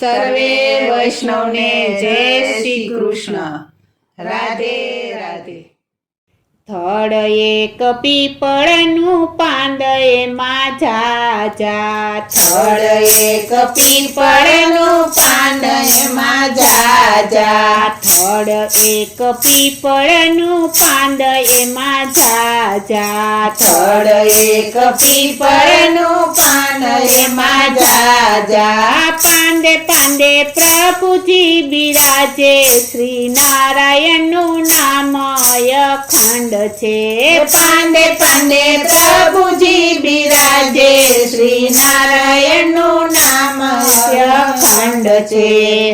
સર્વે વૈષ્ણવને જય શ્રી કૃષ્ણ. રાધે રાધે. થડ એક પીપળનું પાંદ એમાં ઝાઝા, થડ એક પીપળનું પાન એમાં ઝાઝા, થડ એક પીપળનું પાંદ એમાં ઝાઝા, થડ એક પીપળનું પાન એમાં ઝાઝા, પાંદે પાંદે પ્રભુજી બિરાજે, શ્રી નારાયણનું નામ અખંડ છે. પાંદે પાંદે પ્રભુજી બિરાજે, શ્રી નારાયણનું નામ અખંડ છે.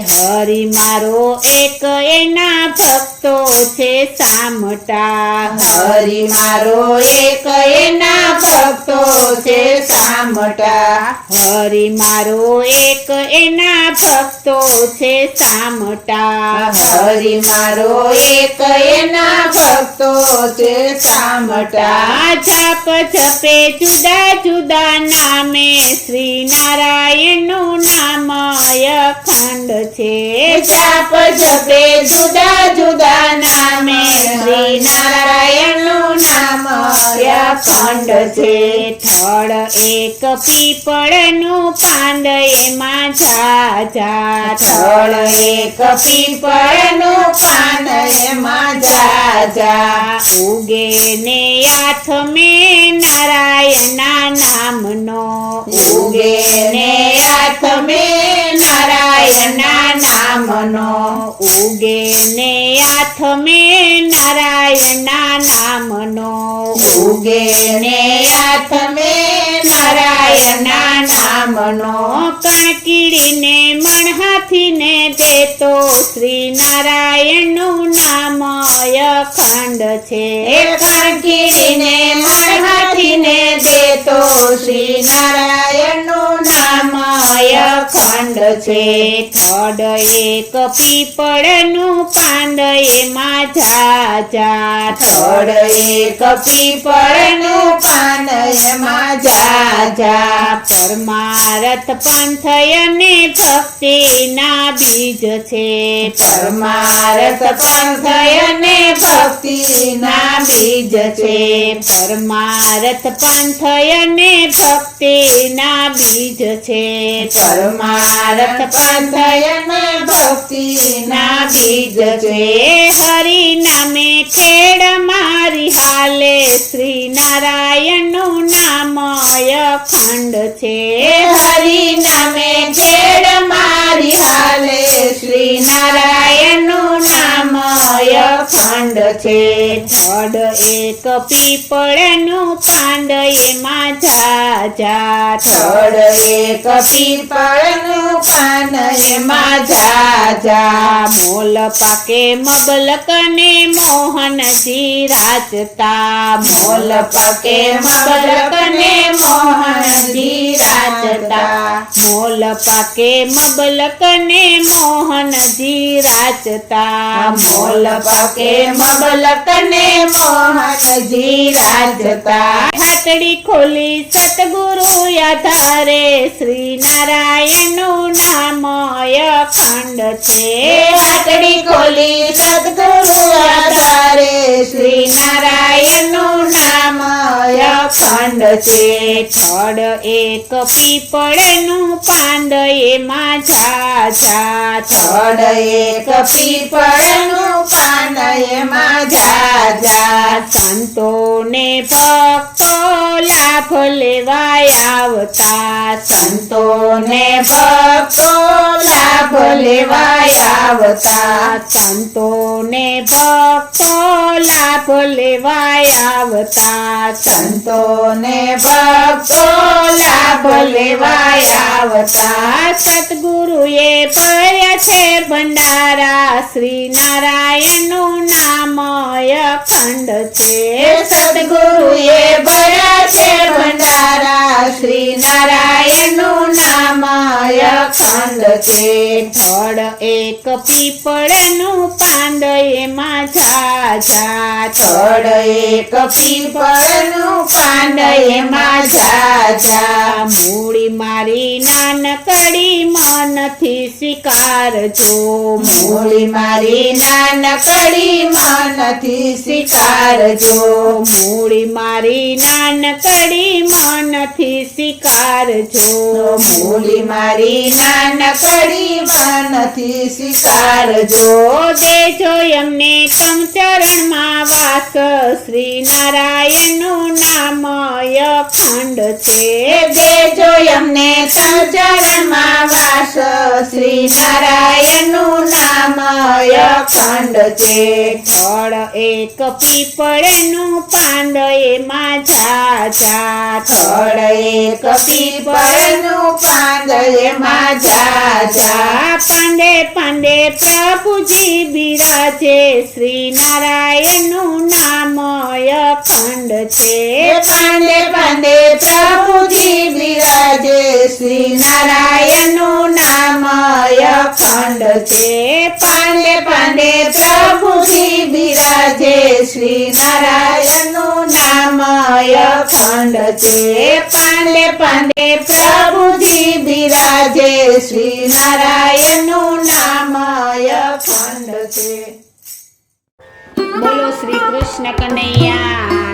હરિ મારો એક એના ભક્તો છે સામટા, હરિ મારો એક એના ભક્તો છે સામટા, હરિ મારો એક એના ભક્તો છે સામટા, હરિ મારો એક એના ભક્તો છે સામટા. જપ જપે જુદા જુદા નામે, શ્રી નારાયણનું નામ અખંડ છે. જાપ જપે જુદા જુદા નામે, શ્રી નારાયણનું નામ અખંડ છે. થડ એક પીપળનું પાંદ એમાં ઝાઝા, થડ એક પીપળનું પાન એમાં ઝાઝા, ઉગે ને હાથ મેં નારાયણના નામનો, ઉગે ને હાથ મેં નારાયણના નામનો, ઉગે ને હાથ મેં નારાયણના નામનો, ઉગે ને હાથ મેં નારાયણના નામનો, કાકીડીને મણહાથીને દેતો, શ્રી નારાયણનું નામ અખંડ છે. કાકીડીને મણહાથીને દેતો, શ્રી નારાયણનું નામ અખંડ છે. થડ એક પીપળનું પાંદ એમાં ઝાઝા, થડ એક પીપળનું પાન એમાં ઝાઝા, પરમારથ પંથ અને ભક્તિના બીજ છે. પરમારથ પંથ અને ભક્તિના બીજ છે. પરમારથ પંથ અને ભક્તિના બીજ છે. પરમારથ પંથ અને ભક્તિના બીજ છે. હરિ નામે ખેડ મારી હાલે, શ્રી નારાયણનું નામ અખંડ છે. હરિ નામે ખેડ મારી હાલે, શ્રી નારાયણનું નામ અખંડ છે. થડ એક પીપળનું પાંદ એમાં ઝાઝા, થડ એક પીપળનું પાન એમાં ઝાઝા, મોલ પાકે મબલક ને મોહનજી રાચતા, મોલ પાકે મબલક ને મોહનજી રાચતા, મોલ પાકે મબલક ને મોહનજી રાચતા, મોલ પાકે મબલક ને મોહનજી રાચતા. હાથડી ખોલી સતગુરુ આધારે, શ્રી નારાયણનું નામ અખંડ છે. હાથડી ખોલી સદગુરુ આધારે, શ્રી નારાયણનું નામ અખંડ છે. થડ એક પીપળનું પાંદ એમાં ઝાઝા, થડ એક પીપળનું પાન એમાં ઝાઝા, સંતોને ભક્તો લાભ લેવાય આવતા, સંતોને ભક્તો લાભ લેવાય આવતા, સંતોને ભક્તો લાભ લેવાય આવતા, સંતોને ભક્તો લાભ લેવાય આવતા. સતગુરુએ ભર્યા છે ભંડારા, શ્રી નારાયણનું નામ અખંડ છે. સદગુરુએ ભર્યા છે ભંડારા, શ્રી નારાયણનું નામ ખંડ છે. થડ એક પીપળનું પાંદ એમાં ઝાઝા થડ એક પીપળનું પાંદ એમાં ઝાઝા. મૂડી મારી નાનકડી મનથી સ્વીકારજો. મૂળી મારી નાનકડી મનથી સ્વીકારજો. મૂડી મારી નાનકડી મનથી સ્વીકારજો. મૂળી મારી નાનકડી મનથી સ્વીકારજો. દેજો એમને તમ ચરણમાં વાસ શ્રી નારાયણનું નામ અખંડ છે. દેજો એમને ચરણમાં વાસ શ્રી નારાયણનું નામ અખંડ છે. થડ એક પીપળનું પાંદ એમાં ઝાઝા થડ એક પીપળનું પાંદ એમાં ઝાઝા. પાંદે પાંદે પ્રભુજી બિરાજે શ્રી નારાયણનું નામ અખંડ છે. પાંદે પાંદે પ્રભુજી બિરાજે શ્રી નારાયણનું નામ અખંડ છે. પાંદે પાંદે પ્રભુજી બિરાજે શ્રી નારાયણનું નામ અખંડ છે. પાંદે પાંદે પ્રભુજી બિરાજે શ્રી નારાયણનું નામ અખંડ છે. બોલો શ્રી કૃષ્ણ કનૈયા